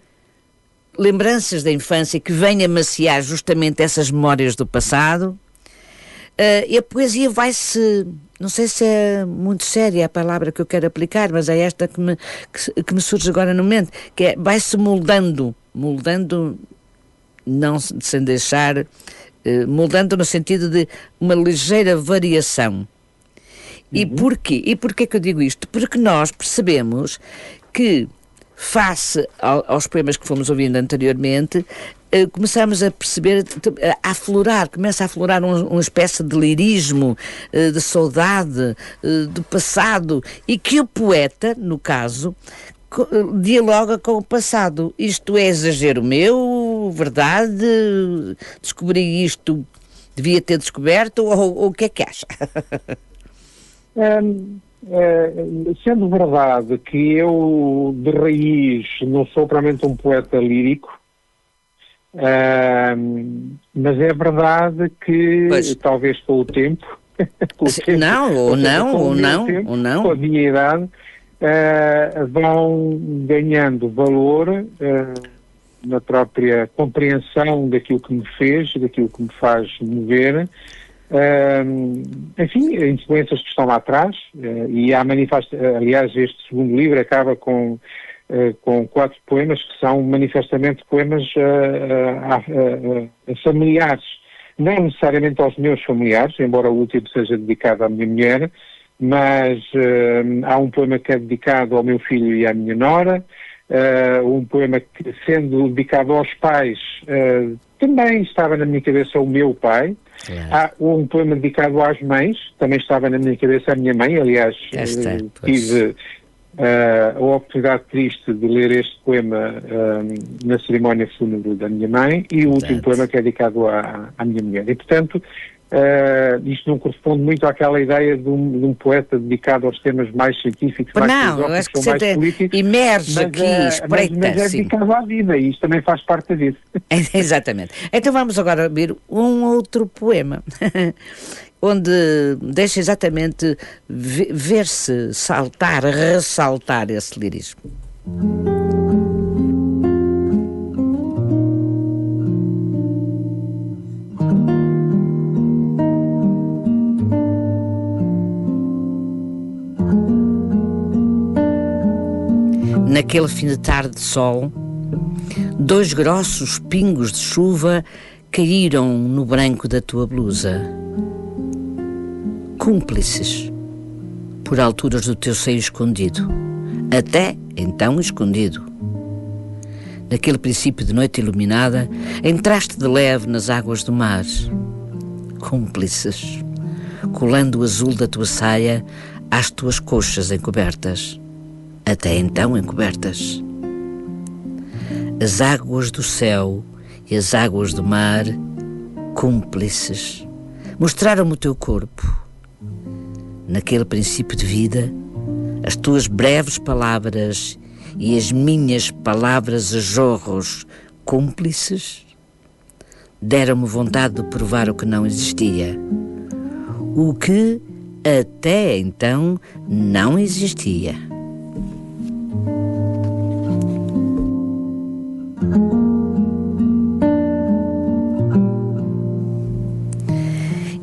[SPEAKER 1] lembranças da infância que vêm amaciar justamente essas memórias do passado, e a poesia vai-se, não sei se é muito séria a palavra que eu quero aplicar, mas é esta que me surge agora no mente, que é, vai-se moldando, não sem deixar, moldando no sentido de uma ligeira variação. E porquê? E porquê que eu digo isto? Porque nós percebemos que, face aos poemas que fomos ouvindo anteriormente, começamos a perceber, começa a aflorar uma espécie de lirismo, de saudade, do passado, e que o poeta, no caso, dialoga com o passado. Isto é exagero meu, verdade? Descobri isto, devia ter descoberto, ou o que é que acha?
[SPEAKER 3] Sendo verdade que eu, de raiz, não sou propriamente um poeta lírico, mas é verdade que, talvez com o tempo, com a minha idade, vão ganhando valor na própria compreensão daquilo que me fez, daquilo que me faz mover. Enfim, influências que estão lá atrás, e há aliás, este segundo livro acaba com 4 poemas que são manifestamente poemas familiares, não necessariamente aos meus familiares, embora o último seja dedicado à minha mulher, mas há um poema que é dedicado ao meu filho e à minha nora, um poema que, sendo dedicado aos pais, também estava na minha cabeça o meu pai. Há um poema dedicado às mães, também estava na minha cabeça a minha mãe. Aliás, tive a oportunidade triste de ler este poema na cerimónia fúnebre da minha mãe, e o último poema que é dedicado à minha mulher. E, portanto, isto não corresponde muito àquela ideia de um poeta dedicado aos temas mais científicos, mais filosóficos, mais políticos.
[SPEAKER 1] Emerge aqui, espreita.
[SPEAKER 3] Mas é dedicado à vida, e isto também faz parte da vida.
[SPEAKER 1] Exatamente. Então vamos agora ouvir um outro poema, onde deixa exatamente ver-se ressaltar esse lirismo. Naquele fim de tarde de sol, 2 grossos pingos de chuva caíram no branco da tua blusa, cúmplices, por alturas do teu seio escondido, até então escondido. naquele princípio de noite iluminada, entraste de leve nas águas do mar, cúmplices, colando o azul da tua saia às tuas coxas encobertas, até então encobertas. As águas do céu e as águas do mar, cúmplices, mostraram-me o teu corpo. Naquele princípio de vida, as tuas breves palavras e as minhas palavras a jorros, cúmplices, deram-me vontade de provar o que não existia, o que até então não existia.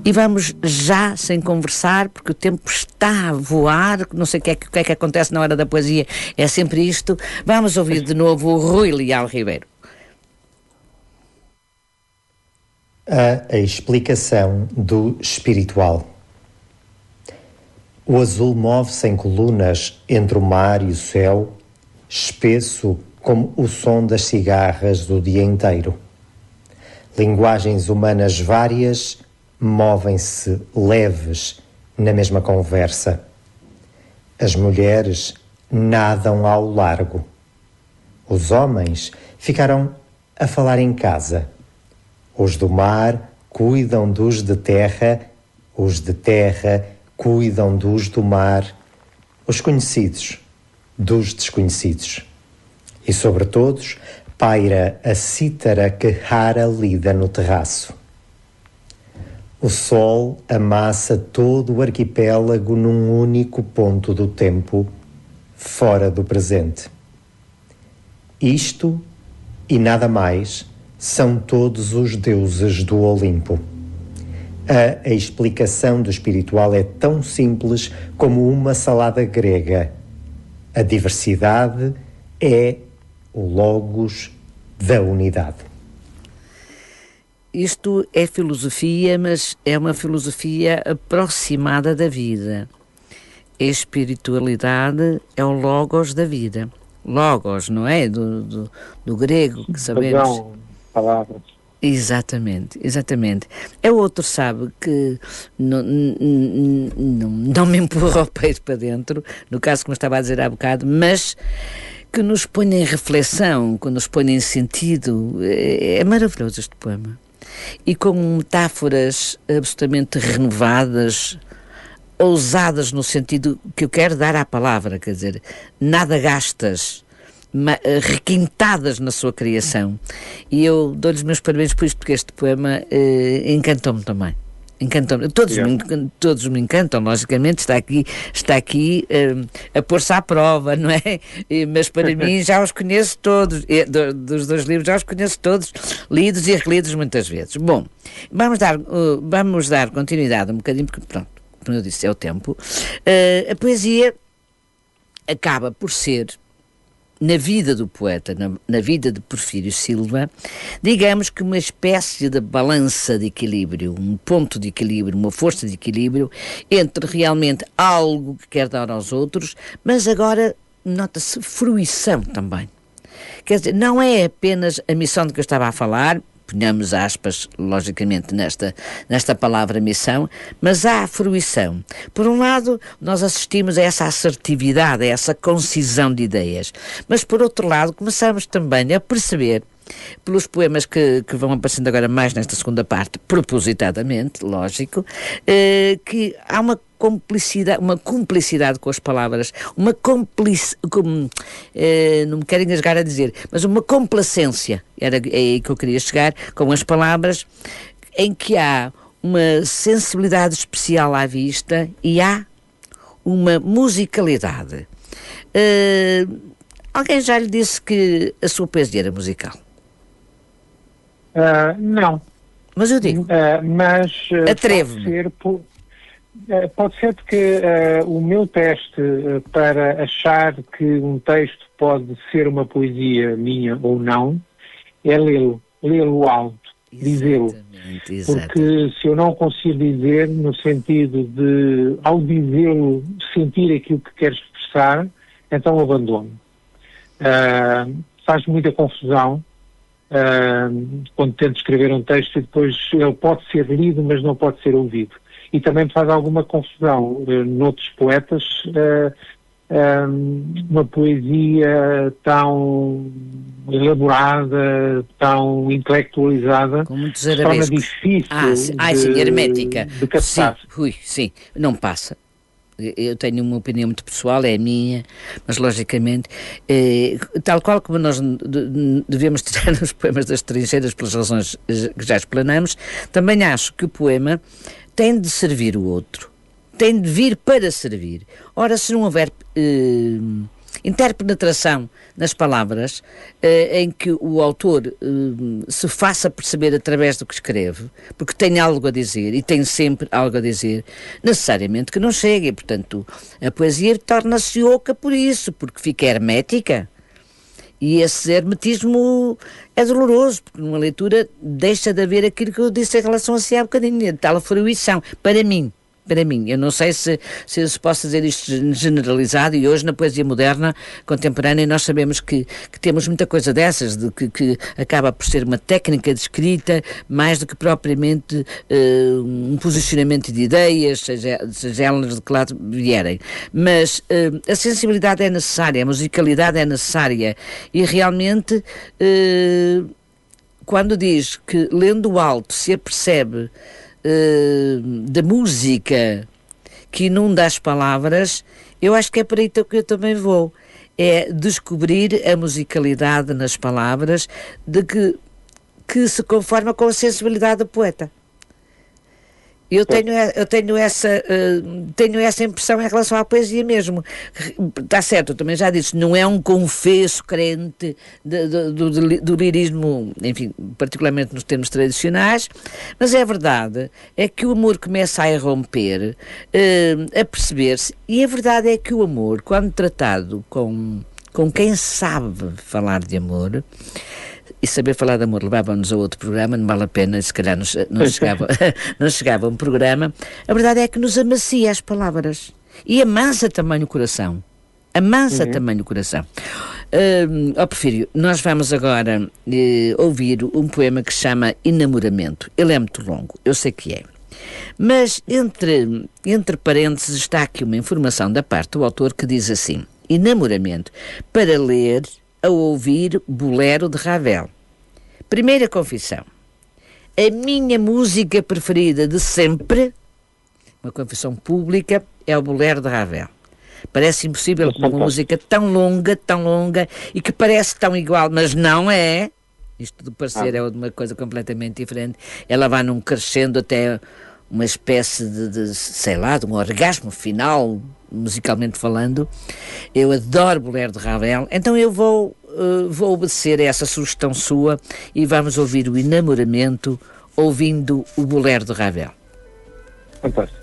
[SPEAKER 1] E vamos já, sem conversar, porque o tempo está a voar, não sei o que é que acontece na hora da poesia, é sempre isto. Vamos ouvir de novo o Rui Leal Ribeiro.
[SPEAKER 4] A explicação do espiritual. O azul move-se em colunas entre o mar e o céu, espesso como o som das cigarras do dia inteiro. Linguagens humanas várias movem-se leves na mesma conversa. As mulheres nadam ao largo. Os homens ficaram a falar em casa. Os do mar cuidam dos de terra, os de terra cuidam dos do mar, os conhecidos dos desconhecidos. E sobre todos paira a cítara que rara lida no terraço. O sol amassa todo o arquipélago num único ponto do tempo, fora do presente. Isto, e nada mais, são todos os deuses do Olimpo. A explicação do espiritual é tão simples como uma salada grega. A diversidade é o logos da unidade.
[SPEAKER 1] Isto é filosofia, mas é uma filosofia aproximada da vida. A espiritualidade é o logos da vida. Logos, não é? Do grego, que sabemos.
[SPEAKER 3] Razão, palavras.
[SPEAKER 1] Exatamente. É outro, sabe, que não me empurra o peito para dentro, no caso que me estava a dizer há bocado, mas que nos põe em reflexão, que nos põe em sentido. É maravilhoso este poema. E com metáforas absolutamente renovadas, ousadas no sentido que eu quero dar à palavra, quer dizer, nada gastas, requintadas na sua criação. E eu dou-lhes os meus parabéns por isto, porque este poema encantou-me também. Encantam-me. Todos me encantam, logicamente, está aqui a pôr-se à prova, não é? Mas para mim já os conheço todos, dos dois livros já os conheço todos, lidos e relidos muitas vezes. Bom, vamos dar continuidade um bocadinho, porque pronto, como eu disse, é o tempo. A poesia acaba por ser, na vida do poeta, na vida de Porfírio Silva, digamos que uma espécie de balança de equilíbrio, um ponto de equilíbrio, uma força de equilíbrio entre realmente algo que quer dar aos outros, mas agora nota-se fruição também. Quer dizer, não é apenas a missão de que eu estava a falar, ponhamos aspas, logicamente, nesta palavra missão, mas há a fruição. Por um lado, nós assistimos a essa assertividade, a essa concisão de ideias, mas por outro lado, começamos também a perceber, pelos poemas que vão aparecendo agora mais nesta segunda parte, propositadamente, lógico, que há uma cumplicidade com as palavras, não me quero engasgar a dizer, mas uma complacência, é aí que eu queria chegar, com as palavras, em que há uma sensibilidade especial à vista e há uma musicalidade. Alguém já lhe disse que a sua poesia era musical?
[SPEAKER 3] Não.
[SPEAKER 1] Mas eu digo.
[SPEAKER 3] Mas
[SPEAKER 1] atrevo-me.
[SPEAKER 3] Pode ser porque o meu teste para achar que um texto pode ser uma poesia minha ou não é lê-lo alto, dizê-lo. Porque se eu não consigo dizer, no sentido de, ao dizê-lo, sentir aquilo que quero expressar, então abandono. faz muita confusão quando tento escrever um texto e depois ele pode ser lido, mas não pode ser ouvido. E também me faz alguma confusão noutros poetas, uma poesia tão elaborada, tão intelectualizada,
[SPEAKER 1] com muitos
[SPEAKER 3] se torna difícil
[SPEAKER 1] sim, hermética.
[SPEAKER 3] De captar.
[SPEAKER 1] Sim, não passa. Eu tenho uma opinião muito pessoal, é a minha, mas logicamente, tal qual como nós devemos tirar os poemas das trincheiras pelas razões que já explanamos, também acho que o poema tem de servir o outro, tem de vir para servir. Ora, se não houver interpenetração nas palavras, em que o autor se faça perceber através do que escreve, porque tem algo a dizer, e tem sempre algo a dizer, necessariamente que não chega, e portanto a poesia torna-se oca por isso, porque fica hermética. E esse hermetismo é doloroso, porque numa leitura deixa de haver aquilo que eu disse em relação a si há bocadinho, tal fruição, para mim. Eu não sei se posso dizer isto generalizado, e hoje na poesia moderna, contemporânea, nós sabemos que temos muita coisa dessas, de que acaba por ser uma técnica de escrita, mais do que propriamente um posicionamento de ideias, seja elas de que lado vierem. Mas a sensibilidade é necessária, a musicalidade é necessária, e realmente quando diz que lendo alto se apercebe da música que inunda as palavras, eu acho que é para aí que eu também vou. É descobrir a musicalidade nas palavras que se conforma com a sensibilidade do poeta. Eu tenho essa impressão em relação à poesia mesmo. Está certo, eu também já disse, não é um confesso crente do lirismo, enfim, particularmente nos termos tradicionais, mas é verdade, é que o amor começa a irromper, a perceber-se, e a verdade é que o amor, quando tratado com quem sabe falar de amor, e saber falar de amor levava-nos a outro programa, não vale a pena, se calhar não chegava a um programa. A verdade é que nos amacia as palavras e amansa também o coração. Também o coração. Porfírio, nós vamos agora ouvir um poema que se chama Enamoramento. Ele é muito longo, eu sei que é. Mas entre parênteses está aqui uma informação da parte do autor que diz assim: Enamoramento, para ler a ouvir Bolero de Ravel. Primeira confissão: a minha música preferida de sempre, uma confissão pública, é o Bolero de Ravel. Parece impossível uma música tão longa, e que parece tão igual, mas não é. Isto de parecer é uma coisa completamente diferente. Ela vai num crescendo até uma espécie de um orgasmo final, musicalmente falando. Eu adoro Bolero de Ravel, então eu vou obedecer a essa sugestão sua e vamos ouvir o Enamoramento ouvindo o Bolero de Ravel.
[SPEAKER 3] Fantástico.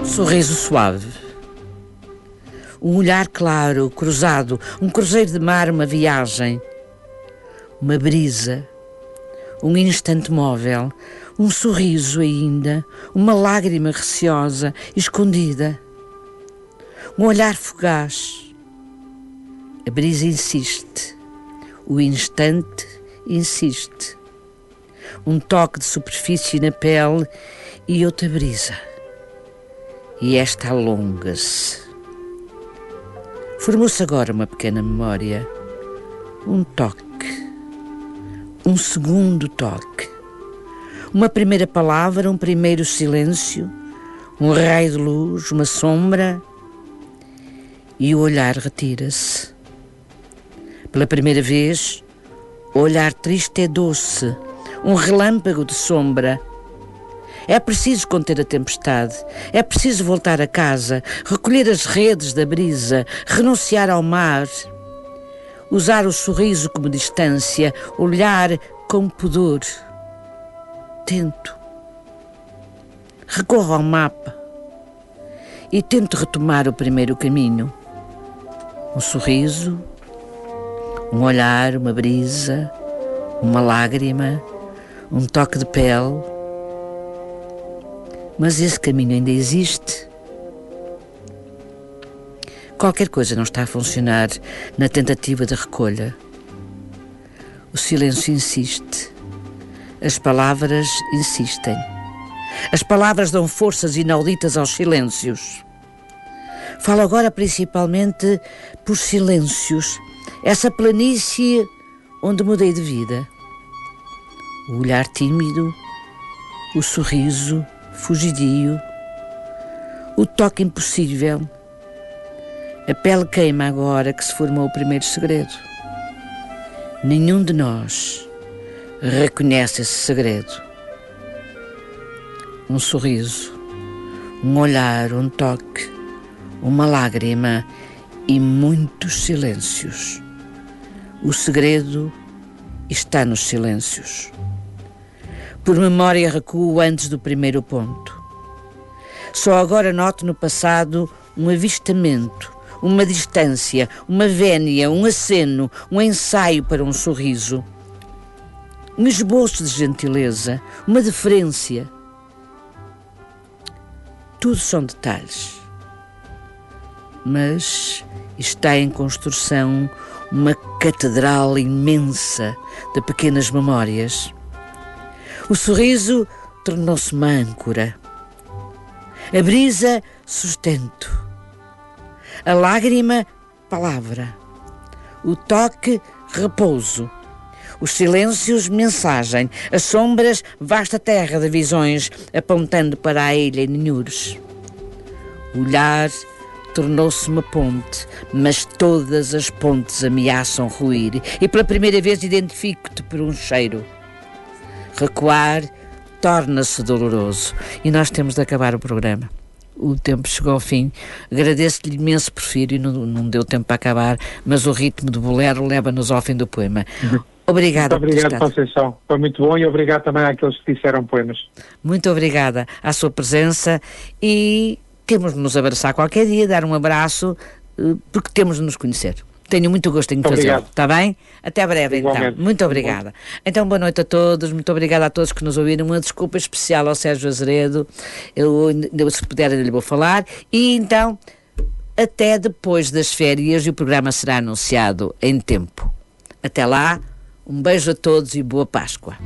[SPEAKER 1] Sorriso suave, um olhar claro, cruzado, um cruzeiro de mar, uma viagem, uma brisa, um instante móvel, um sorriso ainda, uma lágrima receosa, escondida, um olhar fugaz. A brisa insiste, o instante insiste, um toque de superfície na pele e outra brisa. E esta alonga-se. Formou-se agora uma pequena memória, um toque, um segundo toque, uma primeira palavra, um primeiro silêncio, um raio de luz, uma sombra, e o olhar retira-se. Pela primeira vez, o olhar triste é doce, um relâmpago de sombra. É preciso conter a tempestade, é preciso voltar a casa, recolher as redes da brisa, renunciar ao mar, usar o sorriso como distância, olhar com pudor. Tento. Recorro ao mapa e tento retomar o primeiro caminho. Um sorriso, um olhar, uma brisa, uma lágrima, um toque de pele. Mas esse caminho ainda existe. Qualquer coisa não está a funcionar na tentativa de recolha. O silêncio insiste. As palavras insistem. As palavras dão forças inauditas aos silêncios. Falo agora principalmente por silêncios. Essa planície onde mudei de vida. O olhar tímido, o sorriso fugidio, o toque impossível. A pele queima agora que se formou o primeiro segredo. Nenhum de nós reconhece esse segredo. Um sorriso, um olhar, um toque, uma lágrima e muitos silêncios. O segredo está nos silêncios. Por memória recuo antes do primeiro ponto. Só agora noto no passado um avistamento, uma distância, uma vénia, um aceno, um ensaio para um sorriso. Um esboço de gentileza, uma deferência. Tudo são detalhes. Mas está em construção uma catedral imensa de pequenas memórias. O sorriso tornou-se uma âncora. A brisa, sustento. A lágrima, palavra. O toque, repouso. Os silêncios, mensagem. As sombras, vasta terra de visões, apontando para a ilha Ninhures. O olhar tornou-se uma ponte, mas todas as pontes ameaçam ruir. E pela primeira vez identifico-te por um cheiro. Recuar torna-se doloroso. E nós temos de acabar o programa. O tempo chegou ao fim. Agradeço-lhe imenso, Porfírio, não deu tempo para acabar, mas o ritmo do bolero leva-nos ao fim do poema. Obrigada.
[SPEAKER 3] Muito obrigado, Conceição. Foi muito bom e obrigado também àqueles que disseram poemas.
[SPEAKER 1] Muito obrigada à sua presença e temos de nos abraçar qualquer dia, dar um abraço, porque temos de nos conhecer. Tenho muito gosto em fazê-lo, está bem? Até breve,
[SPEAKER 3] igualmente.
[SPEAKER 1] Então. Muito obrigada. Então, boa noite a todos, muito obrigada a todos que nos ouviram. Uma desculpa especial ao Sérgio Azeredo, eu se puder lhe vou falar. E então, até depois das férias, e o programa será anunciado em tempo. Até lá, um beijo a todos e boa Páscoa.